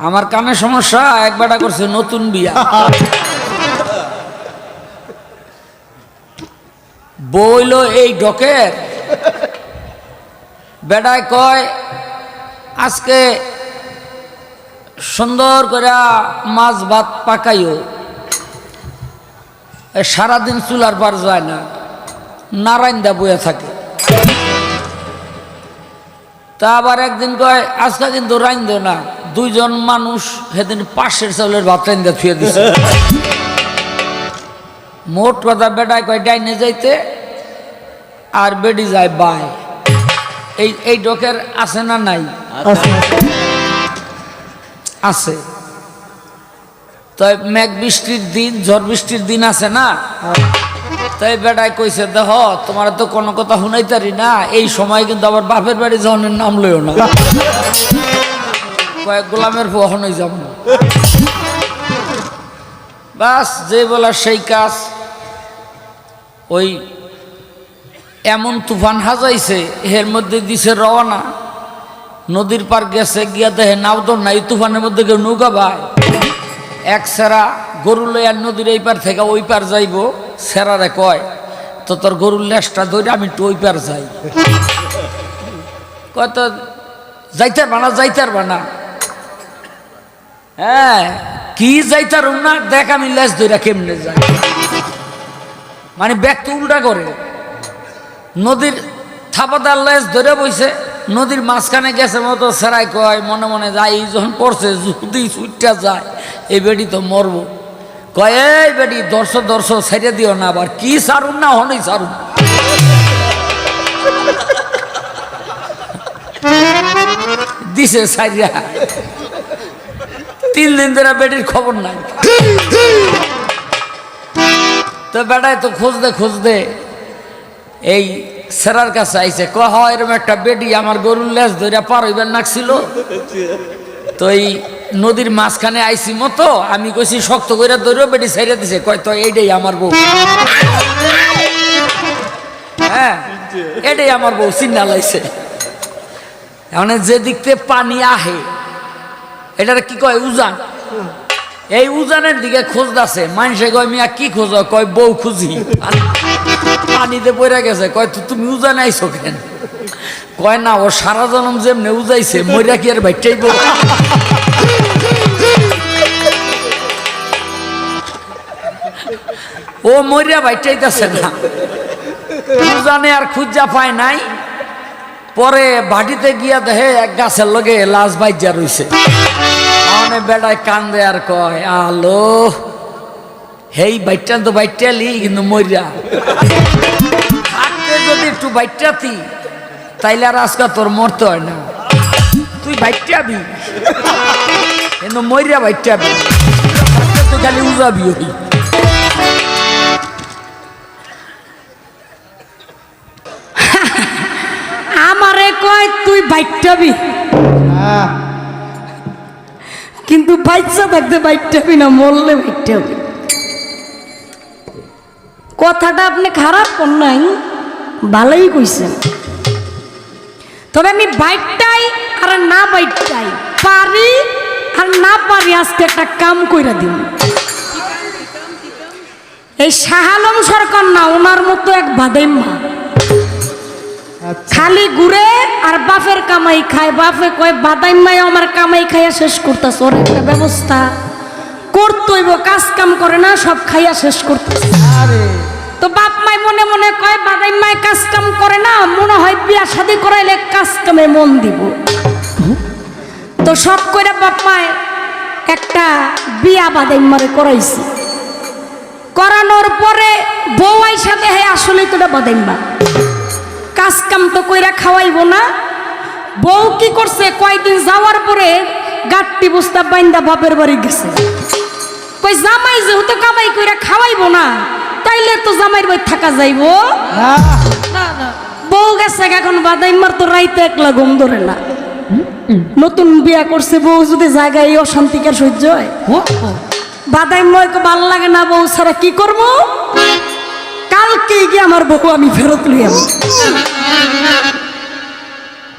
আমার কানে সমস্যা, এক বেটা করছে নতুন বিয়া, বইল এই ডকের বেটায় কয় আজকে সুন্দর করে মাছ ভাত পাকাইও। সারাদিন চুলার পার যায় না, নারায়ণদা বইয়া থাকে। তা আবার একদিন কয় আজকে কিন্তু রাইন্দ না, দুইজন মানুষ সেদিন 500 চাউলের ভাত রাইন্দা থুয়ে দিছে। মোট কথা বেটায় কয় ডাইনে যাইতে আর বেডি যায় বাই। এই ডকের আছে না নাই? আছে। তাই মেঘ বৃষ্টির দিন, ঝড় বৃষ্টির দিন আছে না, তাই বেটায় কইছে দেখ তোমার তো কোনো কথা শুনাইতারি না, এই সময় কিন্তু আবার বাপের বাড়ি যাওয়ার নাম লইও না, কয়েক গোলামের বহনই যাব না। বাস যে বলার সেই কাজ। ওই এমন তুফান হাজাইছে, এর মধ্যে দিছে রওনা, নদীর পার গেছে, গিয়া দেখে নাও তো নাই, তুফানের মধ্যে কেউ নৌকা ভাই। এক সেরা গরু লইয়ার নদীর এই পার থেকে ওই পার যাইব, সেরারে কয় তো তোর গরুর লেজটা ধরে আমি একটু ওই পার যাই। কয় তো যাইতার বানা, যাইতার বানা। হ্যাঁ কি যাইতার না, দেখ আমি লেজ ধরে কেমনে যাই, মানে ব্যাগ তো উল্টা করে। নদীর থাপাদার লেজ ধরে বইছে, নদীর মাঝখানে গেছে মতো সেরাই কয় মনে মনে যাই, যখন পড়ছে যদি সুইটটা যায় এই বেডি তো মরবো। কয় এই বেডি দর্শ ছেড়ে দিও না, আবার কি সারুন না হনই সারুন। দিছে সাইরা, 3 দিন ধরে বেডির খবর নাই। তো বেটায় তো খুঁজতে এই সেরার কাছে আইছে, কয় হয় এরকম একটা বেডি আমার গরুর লেজ ধরে পার হইবার নাকছিল, তো এই নদীর মাঝখানে আইসি মতো আমি কইছি শক্ত করে ধরেও বেডি ছেড়ে দিছে। কয় তো এইটাই আমার বউ, হ্যাঁ এটাই আমার বউ, চিন্না লাইছে। এখন যে দিকতে পানি আহে এটার কি কয় উজান, এই উজানের দিকে খোঁজদাছে। মানুষে কয় মিয়া কি খোঁজ? কয় বউ খুঁজি, পানিতে পড়ে গেছে। কয় তুমি উজানে আইছো কেন? কয় না ও সারা জনম যেমনে উজাইছে মইরা কি আর বাইটাইব? ও মইরা বাইটাইতেছে না, উজানে আর খুঁজা পায় নাই। পরে বাড়িতে গিয়া দেখে এক গাছের লগে লাশ বাইজা রইছে। মানে বেড়ায় কান্দে আর কয় আলো হেই বাইটা তো বাইটালি, কিন্তু মইরা থাকতে যদি একটু বাইটাতি তাইলে আর আজকে তোর মরতে হয় না, তুই বাইটাবি কিন্তু মইরা বাইটাবি, তুই খালি উজাবি। ওই আমারে কয় তুই বাইটাবি, কিন্তু বাচ্চা থাকতে বাইটাবি না, মরলে বাইটাবি। কথাটা আপনি খারাপ কর নাই, ভালোই কইছেন। তবে আমি বাইটাই আর না বাইটাই, পারি আর না পারি, আজকে একটা কাম কইরা দিন। এই শাহ আলম সরকার না, ওনার মতো এক বাদাইম্মা খালি ঘুরে আর বাপের কামাই খায়। বাপে কয় বাদাইম্মাই আমার কামাই খাইয়া শেষ করতেছে, ওর একটা ব্যবস্থা করতেইব, কাজ কাম করে না, সব খাইয়া শেষ করতেছে। তো বাপ মাই মনে মনে কয় বাদাইম্মাই কাজ কাম করে না, মনে হয় বিয়া শাদী করাইলে কাজ কামে মন দিব। তো সব কইরা বাপ মায় একটা বিয়া বাদাইম্মারে করাইছে। করানোর পরে বউ আইসা দেহে আসলে তোটা বাদাইম্মা, কাজ কাম তো কইরা খাওয়াইব না। বউ কি করছে, কয়েকদিন যাওয়ার পরে গাট্টি বস্তা বাইন্দা বাপের বাড়ি গেছে। কই জামাই যেহেতু কামাই কইরা খাওয়াইব না, তাইলে তো জামাইর বাড়ি থাকা যাইব না। বউ গেছে, এখন বাদাইম্মার তো রাইতে একলা ঘুম ধরে না। নতুন বিয়া করছে বউ যদি জায়গায় এই অশান্তিকার সহ্য হয়, বাদাইম্মার ভাল লাগে না, বউ ছাড়া কি করবো? কালকে গিয়ে আমার বউ আমি ফেরত লইয়া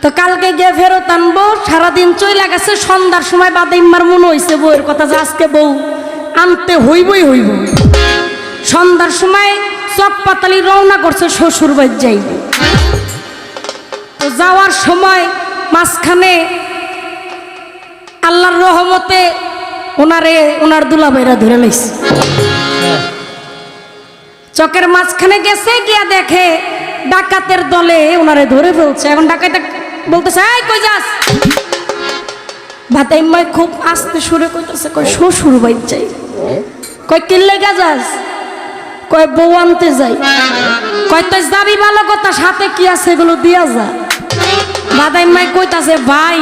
তো কালকে গিয়ে ফেরত আনবো, সারাদিন চইলা গেছে। সন্ধ্যার সময় বাদাইম্মার মনে হয়েছে বউয়ের কথা যে আজকে বউ আনতে হইবই হইব। সন্ধ্যার সময় চকপাতালি রওনা করছে শ্বশুর বাড়ি যাইব। তো যাওয়ার সময় মাঝখানে আল্লাহর রহমতে ওনার দুলাভাইরা ধরে লাইছে। চকের মাঝখানে গেছে, গিয়া দেখে ডাকাতের দলে ওনারে ধরে ফেলছে। এখন ডাকাইটা বলতেছে, এই কই যাস? ভাতাইম্মাই খুব আস্তে সুরে কইতেছে, কই শ্বশুর বাড়ি যাই। কই কিল্লে যাস? কই বউ আনতে যাই। কই তুই যাবি ভালো কথা, সাথে কি আছে এগুলো দিয়া যা। ভাতাইম্মাই কইতাছে, ভাই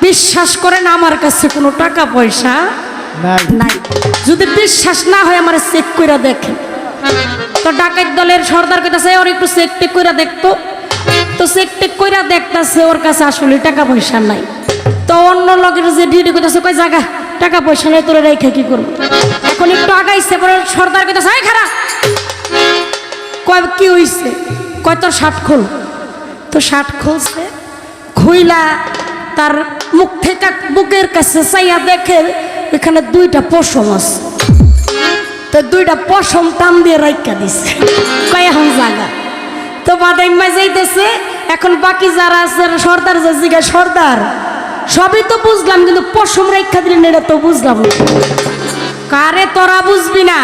বিশ্বাস করেন আমার কাছে কোনো টাকা পয়সা নাই, যদি বিশ্বাস না হয় আমার চেক কইরা দেখেন। তো ডাকাত দলের সর্দার কইতাছে, ওর একটু চেক টেক কইরা দেখতো। তো চেক টেক কইরা দেখতাছে ওর কাছে আসলে টাকা পয়সা নাই। তো অন্য লগের যে ডিডি কইতাছে, কই জায়গা টাকা পয়সা নেই, তোরে রেখে কি করবো। এখন একটু আগাইছে, পরে সর্দার কইতাছে, এই খারাপ। কয় কি হইছে? কয় তোর শার্ট খোল। তো শার্ট খুলছে, খুইলা তার মুখ থেকে বুকের কাছে চাইয়া দেখে এখানে দুইটা পশম আছে। তো দুইটা পশম টান দিয়ে রাইকা দিছে, কয় এখন জাগা। তো বাদাইম্মা যাইতেছে। এখন বাকি যারা আছে সর্দার যে জিজ্ঞাসা, সর্দার সবই তো বুঝলাম, কিন্তু পশম রাইখা দিলেন এটা তো বুঝলাম না। কারে তোরা বুঝবি না?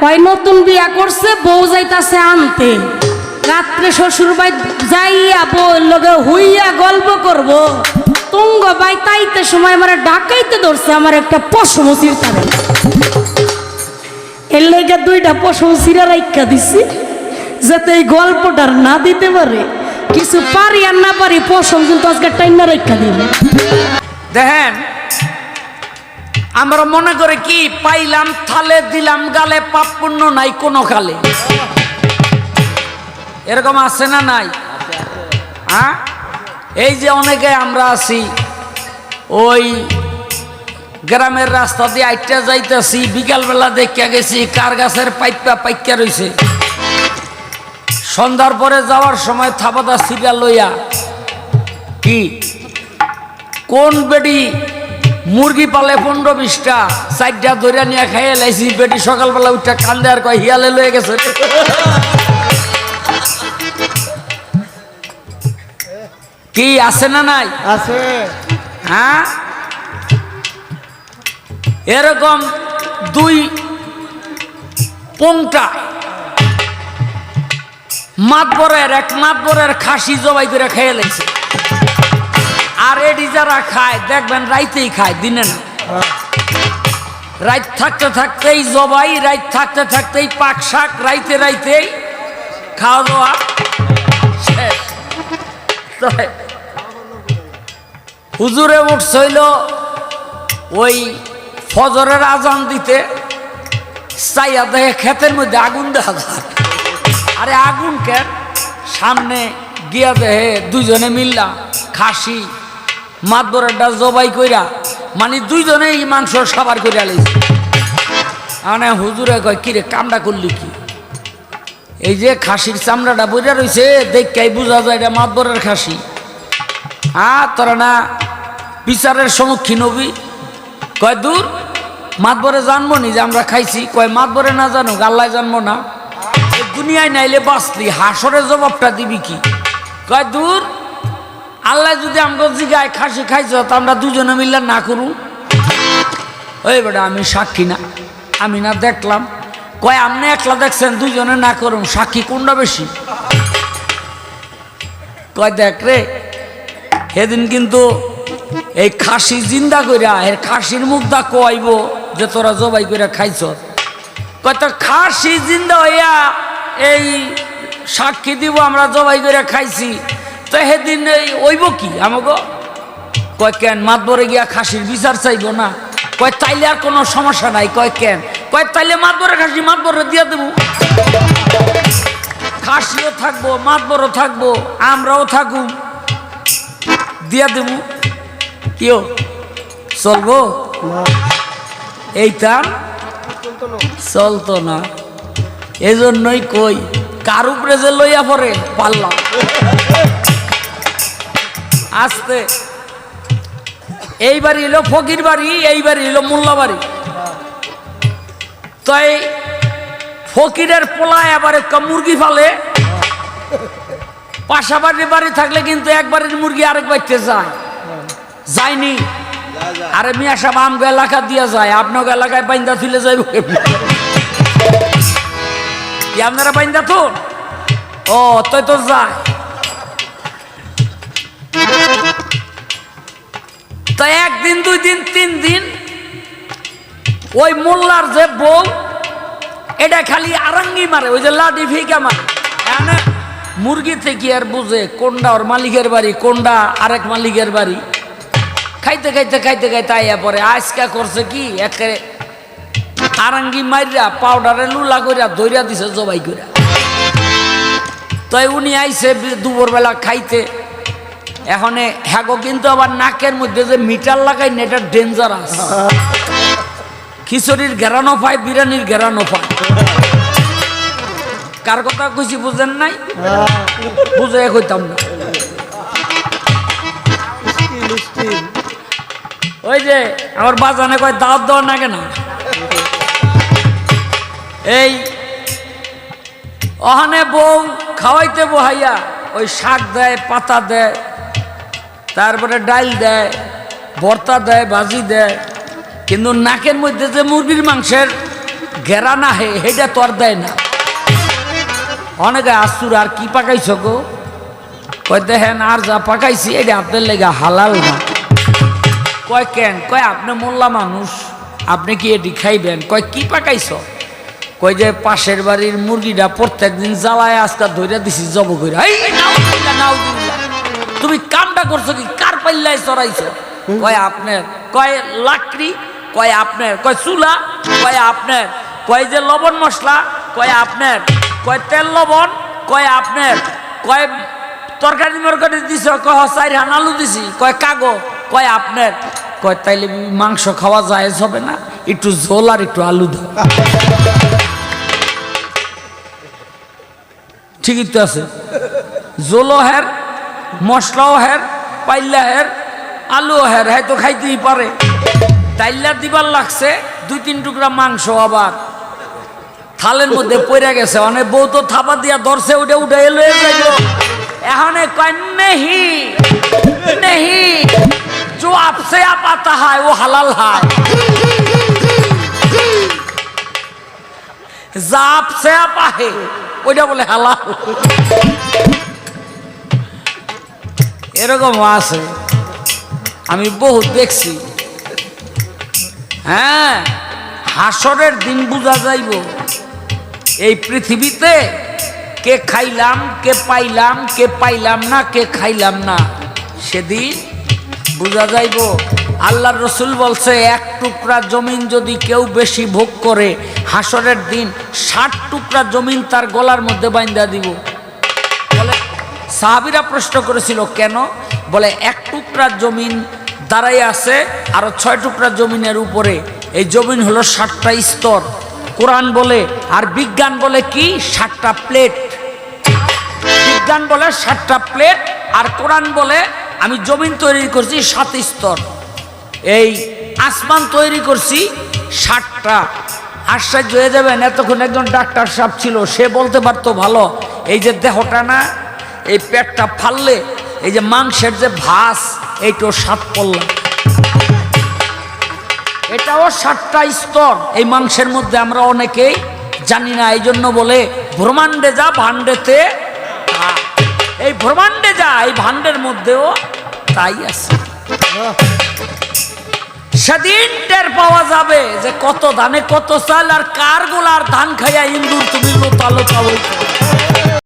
ওই নতুন বিয়া করছে, বউ যাইতাছে আনতে। রাত্রে শ্বশুর বাড়ি যাইয়া বউর লগে হুইয়া গল্প করব। তুঙ্গ বাই তাইতে সময় আমার ডাকাইতে ধরছে, আমার একটা পশম চিরতা দেয়। এর লেগে দুইটা পশম চিরা রাইখা দিছি, যাতে এই গল্পটার না দিতে পারে। কিছু পারি আর না পারি, পশম কিন্তু আজকে টাইনা রাইখা দিবে। দেখেন, আমরা মনে করে কি পাইলাম থালে দিলাম গালে, পাপ পুণ্য নাই কোনো কালে। এরকম আছে না নাই? হ্যাঁ, এই যে অনেকে আমরা আছি, ওই গ্রামের রাস্তা দিয়ে আইটা যাইতেছি, বিকালবেলা দেখিয়া গেছি কার গাছের পাইকা রইছে। সন্ধ্যার পরে যাওয়ার সময় থাপাদা সিটা লইয়া কি কোন বেডি মুরগি পালে 15-20টা, 4টা ধরিয়া নিয়ে খাইয়ে লাইছি। বেটি সকালবেলা উঠা কান্দে আর কয় হিয়ালে লয়ে গেছে। কি আছে না নাই? আছে। হ্যাঁ, এরকম দুই পোংটা এক মাতবরের খাসি জবাই করে খেয়ে লাইছে। আর এডি যারা খায় দেখবেন রাইতেই খায়, দিনে না। রাইত থাকতে থাকতেই জবাই, রাইত থাকতে থাকতেই পাক শাক, রাইতেই খাওয়া দাওয়া শেষ। হুজুরে উঠছিল ওই ফজরের আজান দিতে, চাইয়া দেখে ক্ষেতের মধ্যে আগুন দেখা যায়। আরে আগুন কেন? সামনে গিয়া দেহে দুইজনে মিললা খাসি মাতবরেরটা জবাই কইরা, মানে দুইজনেই মাংস সাবার কইরা লাইছে। মানে হুজুরে কয়, কিরে কামটা করলি কি? এই যে খাসির চামড়াটা বইরা রয়েছে, দেখেই বোঝা যায় এটা মাতবরের খাসি। তোরা না বিচারের সম্মুখীন হবি? কয় দূর, মাতবরে জানবো নি যে আমরা খাইছি? কয় মাতবরে না জানুক, আল্লাহ জানবো না? দুনিয়ায় নাইলে বাঁচলি, হাসরের জবাবটা দিবি কি? কয় দূর, আল্লাহ যদি আমাকে জিগায় খাসি খাইছ, তো আমরা দুজনে মিললে না করু। ওই বেটা আমি সাক্ষী না, আমি না দেখলাম। কয় আপনি একলা দেখছেন, দুজনে না করুন, সাক্ষী কোনটা বেশি? কয় দেখ রে, সেদিন কিন্তু এই খাসি জিন্দা কইরা এর খাসির মুখটা কইব যে তোরা জবাই কইরা খাইছ। কয় তো খাসি জিন্দা হইয়া এই সাক্ষী দিব আমরা জবাই কইরা খাইছি, তো সেদিন ওইব কি আমাকে? কয় কেন, মাতবরে গিয়া খাসির বিচার চাইব না? কয় তাইলে আর কোনো সমস্যা নাই। কয় কেন? কয় তাইলে মাতবরে খাসি মাতবরে দিয়া দেবো, খাসিও থাকবো মাতবরও থাকবো, আমরাও থাকুম, দিয়া দেব। কেউ চলবো? এইটা চলতো না। এই জন্যই কই, কার উপরে যে লইয়া পড়ে পারলাম। আসতে এই বাড়ি এলো ফকির বাড়ি, এই বাড়ি এলো মোল্লা বাড়ি। তাই ফকিরের পোলা এবারে মুরগি ফালে, পাশাপাশি বাড়ি থাকলে কিন্তু এক বাড়ির মুরগি আরেক বাড়িতে যায়, যায়নি। আরে মিয়া সাহেব আমগো এলাকা দিয়া যায়, আপনার এলাকায় বাইন্দা তুলে যাইব কি আপনারা বাইন্দা তো? ও তাই তো যায়। তাই একদিন, 2 দিন, 3 দিন ওই মোল্লার যে বউ এটা খালি আরাঙ্গি মারে, ওই যে লাঠি ফিকা মারে। এনে মুরগি থেকে আর বুঝে কোনটা ওর মালিকের বাড়ি, কোনটা আরেক মালিকের বাড়ি। খাইতে খাইতে খাইতে খাইতে আইয়া পরে আজকা করছে কি একেবারে আরাঙ্গি মাইরা পাউডারে লুলা কইরা ধইরা দিছে জবাই কইরা। তাই উনি আইছে দুপুরবেলা খাইতে। এখন হ্যাগো কিন্তু আবার নাকের মধ্যে যে মিটার লাগাই না, এটা ডেঞ্জারাস। খিচুড়ির ঘেরানো পায়, বিরিয়ানির ঘেরানো পায়। কার কথা কইছি বুঝেন নাই? বুঝে কইতাম না। ওই যে আমার বাজানে কয় দাওয়াত দেওয়া না কেন, এই ওখানে বউ খাওয়াইতে বহাইয়া ওই শাক দেয়, পাতা দেয়, তারপরে ডাইল দেয়, ভর্তা দেয়, ভাজি দেয়, কিন্তু নাকের মধ্যে যে মুরগির মাংসের ঘেরা না হে সেটা তো আর দেয় না। অনেকে আসুর আর কি পাকাইছ গো? কয় দেখেন আর যা পাকাইছি এটা আপনার লেগে হালাল না। কয় কেন? কয় আপনি মোল্লা মানুষ, আপনি কি এটি খাইবেন? কয় কি পাকাইছ? কয় যে পাশের বাড়ির মুরগিটা প্রত্যেক দিন জ্বালায় আজকাল ধরে দিছি জব করে। তুমি কামটা করছো কি? কার পাল্লায় চড়াইছো? কয় আপনার। কয় লাকড়ি? কয় আপনার। কয় চুলা? কয় আপনার। কয় যে লবণ মশলা? কয় আপনার। কয় তেল লবণ? কয় আপনার। কয় তরকারি মরকারি দিছ? কয় 4 হান আলু দিছি। কয় কাগো? কয় আপনার। কয় তাইলে মাংস খাওয়া যায় হবে না? একটু ঝোল আর একটু আলু দাও। ঠিকই তো আছে, ঝোলও হের, মশলাও হের, পাইলা হের, আলু হের, হ্যাঁ তো খাইতেই পারে। তাইলা দিবার লাগছে 2-3 টুকরা মাংস আবার থালের মধ্যে পড়ে গেছে। অনেক বউ তো থাপা দিয়া ধরছে, ওটা উঠে এলো। এখন কয় নেহি নেহি जो आपसे आप आता है वो हलाल है, जाप से आप आहे ওইটা বলে হালাল। এরকম আছে, আমি বহুত দেখছি। হ্যাঁ, হাসরের দিন বুঝা যাইব এই পৃথিবীতে কে খাইলাম, কে পাইলাম, কে পাইলাম না, কে খাইলাম না, সেদিন বুঝা যাইব। আল্লাহর রসুল বলছে 1 টুকরা জমিন যদি কেউ বেশি ভোগ করে, হাসরের দিন 60 টুকরা জমিন তার গলার মধ্যে বাইন্ধা দিব। বলে সাহাবীরা প্রশ্ন করেছিল কেন? বলে 1 টুকরা জমিন দাঁড়াই আছে, আরো 6 টুকরা জমিনের উপরে। এই জমিন হলো 60টা স্তর। কোরআন বলে আর বিজ্ঞান বলে কি 60টা প্লেট। বিজ্ঞান বলে 60টা প্লেট, আর কোরআন বলে আমি জমিন তৈরি করছি 7 স্তর, এই আসমান তৈরি করছি 60টা। আশ্চর্য হয়ে যাবেন, এতক্ষণ একজন ডাক্তার সাহেব ছিল, সে বলতে পারতো ভালো, এই যে দেহটা না, এই পেটটা ফাললে এই যে মাংসের যে ভাস, এইটাও 7 পল্লা, এটাও 60টা স্তর। এই মাংসের মধ্যে আমরা অনেকেই জানি না, এই জন্য বলে ব্রহ্মাণ্ডে যা ভাণ্ডেতে তা। এই ব্রহ্মাণ্ডে যা, এই ভাণ্ডের মধ্যেও তাই আছে। সেদিন টের পাওয়া যাবে যে কত ধানে কত চাল, আর কার গোলার ধান খাইয়া ইন্দুর তুমি লোতালো চাল।